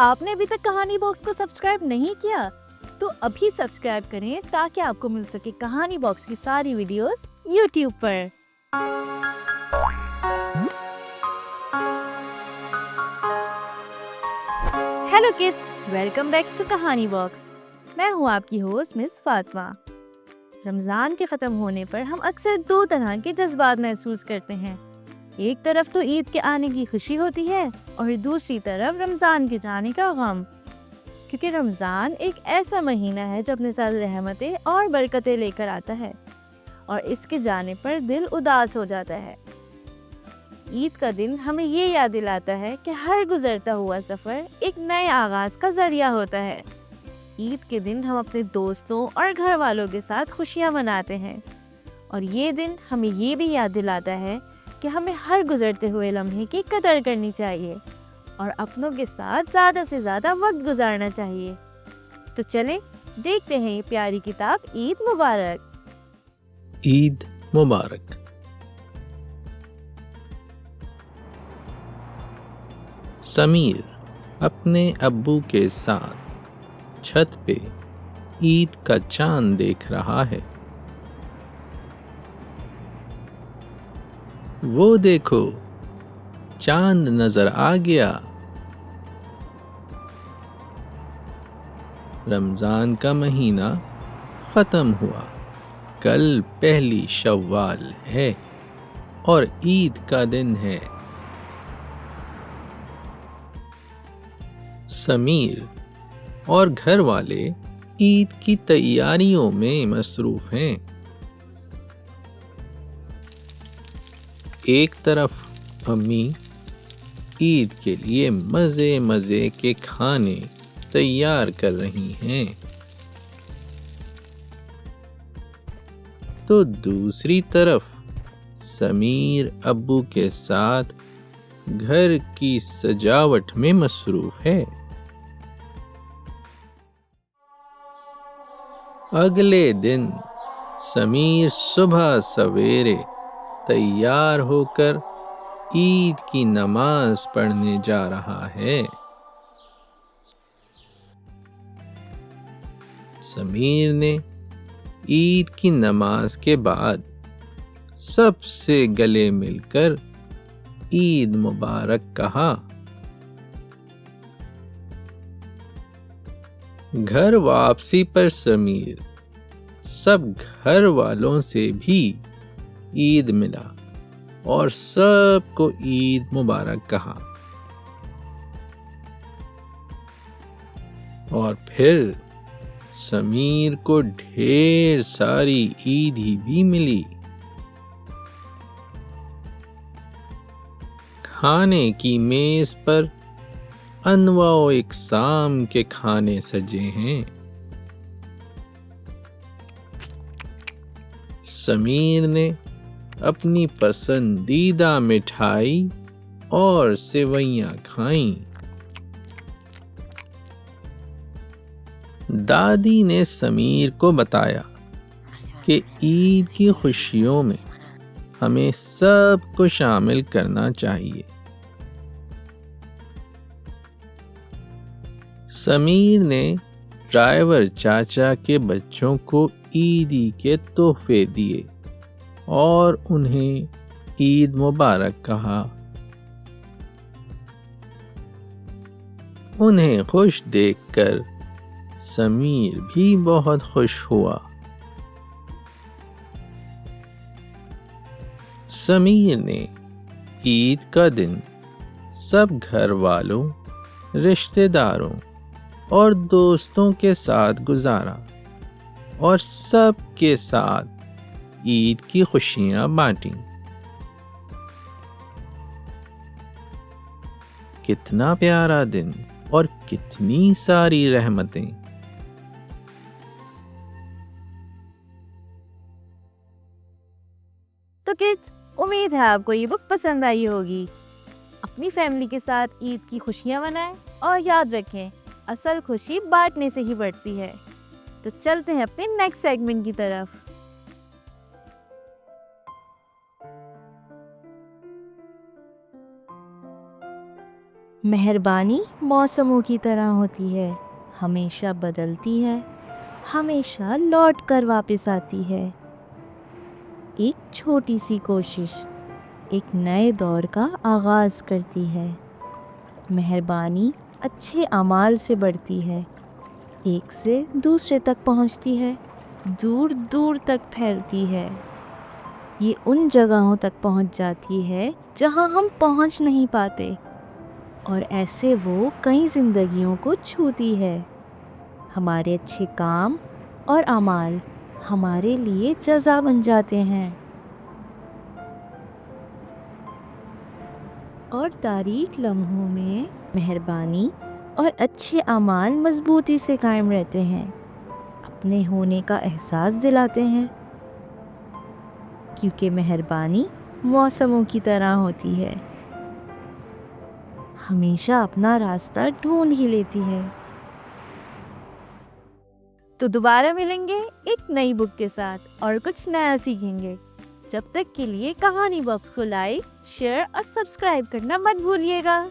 آپ نے ابھی تک کہانی باکس کو سبسکرائب نہیں کیا تو ابھی سبسکرائب کریں تاکہ آپ کو مل سکے کہانی باکس کی ساری ویڈیوز یوٹیوب پر۔ Hello kids, welcome back to Kahani box. میں ہوں آپ کی ہوسٹ مس فاطمہ۔ رمضان کے ختم ہونے پر ہم اکثر دو طرح کے جذبات محسوس کرتے ہیں۔ ایک طرف تو عید کے آنے کی خوشی ہوتی ہے اور دوسری طرف رمضان کے جانے کا غم، کیونکہ رمضان ایک ایسا مہینہ ہے جو اپنے ساتھ رحمتیں اور برکتیں لے کر آتا ہے اور اس کے جانے پر دل اداس ہو جاتا ہے۔ عید کا دن ہمیں یہ یاد دلاتا ہے کہ ہر گزرتا ہوا سفر ایک نئے آغاز کا ذریعہ ہوتا ہے۔ عید کے دن ہم اپنے دوستوں اور گھر والوں کے ساتھ خوشیاں مناتے ہیں اور یہ دن ہمیں یہ بھی یاد دلاتا ہے کہ ہمیں ہر گزرتے ہوئے لمحے کی قدر کرنی چاہیے اور اپنوں کے ساتھ زیادہ سے زیادہ وقت گزارنا چاہیے۔ تو چلیں دیکھتے ہیں یہ پیاری کتاب عید مبارک۔ عید مبارک۔ سمیر اپنے ابو کے ساتھ چھت پہ عید کا چاند دیکھ رہا ہے۔ وہ دیکھو، چاند نظر آ گیا۔ رمضان کا مہینہ ختم ہوا، کل پہلی شوال ہے اور عید کا دن ہے۔ سمیر اور گھر والے عید کی تیاریوں میں مصروف ہیں۔ ایک طرف امی عید کے لیے مزے مزے کے کھانے تیار کر رہی ہیں تو دوسری طرف سمیر ابو کے ساتھ گھر کی سجاوٹ میں مصروف ہے۔ اگلے دن سمیر صبح سویرے تیار ہو کر عید کی نماز پڑھنے جا رہا ہے۔ سمیر نے عید کی نماز کے بعد سب سے گلے مل کر عید مبارک کہا۔ گھر واپسی پر سمیر سب گھر والوں سے بھی عید ملا اور سب کو عید مبارک کہا، اور پھر سمیر کو ڈھیر ساری عیدی بھی ملی۔ کھانے کی میز پر انواع و اقسام کے کھانے سجے ہیں۔ سمیر نے اپنی پسندیدہ مٹھائی اور سیویاں کھائیں۔ دادی نے سمیر کو بتایا کہ عید کی خوشیوں میں ہمیں سب کو شامل کرنا چاہیے۔ سمیر نے ڈرائیور چاچا کے بچوں کو عیدی کے تحفے دیے اور انہیں عید مبارک کہا۔ انہیں خوش دیکھ کر سمیر بھی بہت خوش ہوا۔ سمیر نے عید کا دن سب گھر والوں، رشتہ داروں اور دوستوں کے ساتھ گزارا اور سب کے ساتھ عید کی خوشیاں بانٹیں۔ کتنا پیارا دن اور کتنی ساری رحمتیں۔ تو کڈز، امید ہے آپ کو یہ بک پسند آئی ہوگی۔ اپنی فیملی کے ساتھ عید کی خوشیاں منائیں اور یاد رکھیں، اصل خوشی بانٹنے سے ہی بڑھتی ہے۔ تو چلتے ہیں اپنے نیکسٹ سیگمنٹ کی طرف۔ مہربانی موسموں کی طرح ہوتی ہے، ہمیشہ بدلتی ہے، ہمیشہ لوٹ کر واپس آتی ہے۔ ایک چھوٹی سی کوشش ایک نئے دور کا آغاز کرتی ہے۔ مہربانی اچھے اعمال سے بڑھتی ہے، ایک سے دوسرے تک پہنچتی ہے، دور دور تک پھیلتی ہے۔ یہ ان جگہوں تک پہنچ جاتی ہے جہاں ہم پہنچ نہیں پاتے، اور ایسے وہ کئی زندگیوں کو چھوتی ہے۔ ہمارے اچھے کام اور اعمال ہمارے لیے جزا بن جاتے ہیں، اور تاریک لمحوں میں مہربانی اور اچھے اعمال مضبوطی سے قائم رہتے ہیں، اپنے ہونے کا احساس دلاتے ہیں، کیونکہ مہربانی موسموں کی طرح ہوتی ہے، ہمیشہ اپنا راستہ ڈھونڈ ہی لیتی ہے۔ تو دوبارہ ملیں گے ایک نئی بک کے ساتھ اور کچھ نیا سیکھیں گے۔ جب تک کے لیے کہانی باکس کو لائک، شیئر اور سبسکرائب کرنا مت بھولیے گا۔